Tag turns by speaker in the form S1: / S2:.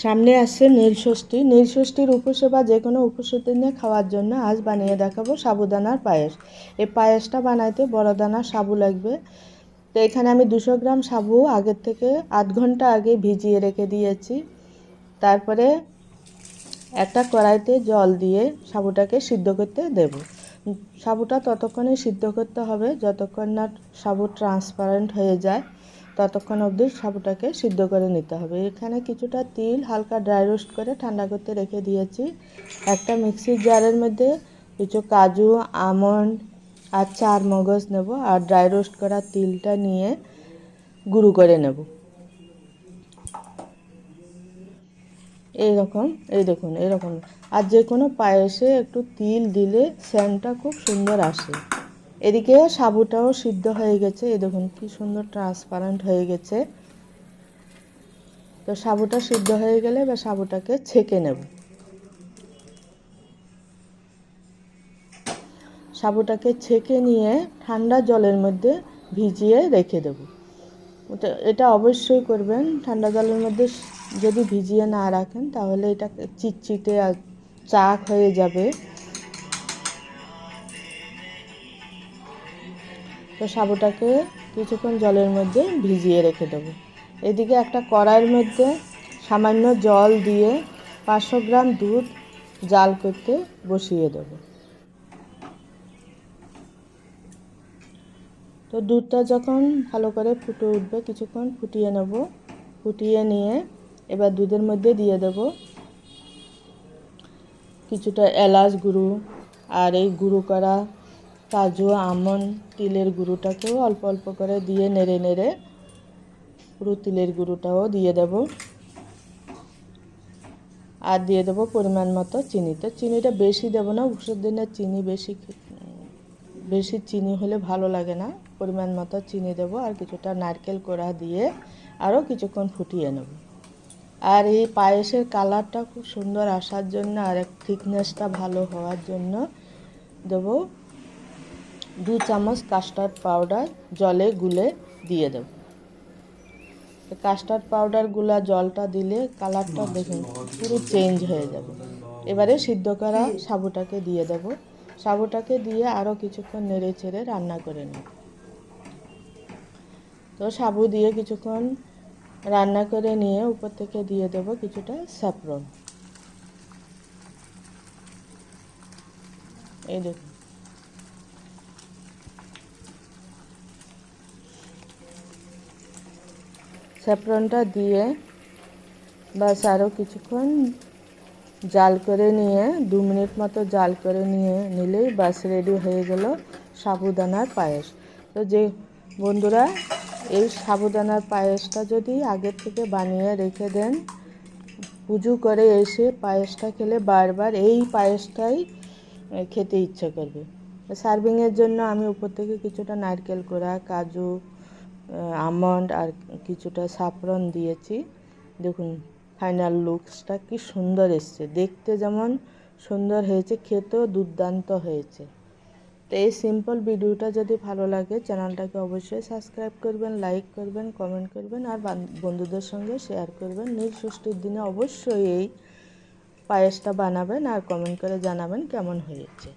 S1: সামনে আসছে নীলষষ্ঠী। নীলষষ্ঠীর উপোসে বা যে কোনো উপোসের দিনে খাওয়ার জন্য আজ বানিয়ে দেখাবো সাবুদানার পায়েস। এই পায়েসটা বানাইতে বড় দানার সাবু লাগবে। তো এখানে আমি 200 গ্রাম সাবু আগের থেকে 8 ঘন্টা আগে ভিজিয়ে রেখে দিয়েছি। তারপরে একটা কড়াইতে জল দিয়ে সাবুটাকে সিদ্ধ করতে দেব। সাবুটা ততক্ষণে সিদ্ধ করতে হবে যতক্ষণ না সাবু ট্রান্সপারেন্ট হয়ে যায়, ততক্ষণ অবধি সাবুটাকে সিদ্ধ করে নিতে হবে। এখানে কিছুটা তিল হালকা ড্রাই রোস্ট করে ঠান্ডা করতে রেখে দিয়েছি। একটা মিক্সির জারের মধ্যে কিছু কাজু, আমন্ড আর চার মগজ নেব, আর ড্রাই রোস্ট করা তিলটা নিয়ে গুঁড়ো করে নেব। এই দেখুন এরকম। আর যে কোনো পায়েসে একটু তিল দিলে সেন্টটা খুব সুন্দর আসে। এদিকে সাবুটাও সিদ্ধ হয়ে গেছে, এই দেখুন কি সুন্দর ট্রান্সপারেন্ট হয়ে গেছে। তো সাবুটা সিদ্ধ হয়ে গেলে এবার সাবুটাকে ছেঁকে নেব। সাবুটাকে ছেঁকে নিয়ে ঠান্ডা জলের মধ্যে ভিজিয়ে রেখে দেব। এটা অবশ্যই করবেন, ঠান্ডা জলের মধ্যে যদি ভিজিয়ে না রাখেন তাহলে এটা চিটচিটে আর চাক হয়ে যাবে। তো সাবুটাকে কিছুক্ষণ জলের মধ্যে ভিজিয়ে রেখে দেবো। এদিকে একটা কড়াইয়ের মধ্যে সামান্য জল দিয়ে 500 গ্রাম দুধ জাল করতে বসিয়ে দেবো। তো দুধটা যখন ভালো করে ফুটে উঠবে কিছুক্ষণ ফুটিয়ে নেব। ফুটিয়ে নিয়ে এবার দুধের মধ্যে দিয়ে দেব কিছুটা এলাচ গুঁড়ো, আর এই গুঁড়ো করা কাজু, আমন্ড, তিলের গুঁড়োটাকেও অল্প অল্প করে দিয়ে নেড়ে নেড়ে পুরো তিলের গুঁড়োটাও দিয়ে দেব। আর দিয়ে দেবো পরিমাণ মতো চিনি। তো চিনিটা বেশি দেবো না, উপোসের দিনে চিনি বেশি চিনি হলে ভালো লাগে না। পরিমাণ মতো চিনি দেবো, আর কিছুটা নারকেল কোড়া দিয়ে আরও কিছুক্ষণ ফুটিয়ে নেব। আর এই পায়েসের কালারটা খুব সুন্দর আসার জন্য আর থিকনেসটা ভালো হওয়ার জন্য দেবো 2 চামচ কাস্টার্ড পাউডার জলে গুলে দিয়ে দেব। কাস্টার্ড পাউডার গুলা জলটা দিলে কালারটা দেখুন পুরো চেঞ্জ হয়ে যাবে। এবারে সিদ্ধ করা সাবুটাকে দিয়ে দেব। সাবুটাকে দিয়ে আরও কিছুক্ষণ নেড়ে চেড়ে রান্না করে নেব। তো সাবু দিয়ে কিছুক্ষণ রান্না করে নিয়ে উপর থেকে দিয়ে দেব কিছুটা স্যাফরন। এই দেখুন স্যাফরনটা দিয়ে বাস আরও কিছুক্ষণ জাল করে নিয়ে 2 মিনিট মতো জাল করে নিলেই বাস রেডি হয়ে গেল সাবুদানার পায়েস। তো যে বন্ধুরা এই সাবুদানার পায়েসটা যদি আগের থেকে বানিয়ে রেখে দেন, পুজো করে এসে পায়েসটা খেলে বারবার এই পায়েসটাই খেতে ইচ্ছে করবে। সার্ভিংয়ের জন্য আমি উপর থেকে কিছুটা নারকেল কোড়া, কাজু, আমন্ড আর কিছুটা স্যাফরন দিয়েছি। দেখুন ফাইনাল লুকসটা কি সুন্দর এসছে, দেখতে যেমন সুন্দর হয়েছে খেতেও দুর্দান্ত হয়েছে। তো এই সিম্পল ভিডিওটা যদি ভালো লাগে চ্যানেলটাকে অবশ্যই সাবস্ক্রাইব করবেন, লাইক করবেন, কমেন্ট করবেন আর বন্ধুদের সঙ্গে শেয়ার করবেন। নীলষষ্ঠীর দিনে অবশ্যই এই পায়েসটা বানাবেন আর কমেন্ট করে জানাবেন কেমন হয়েছে।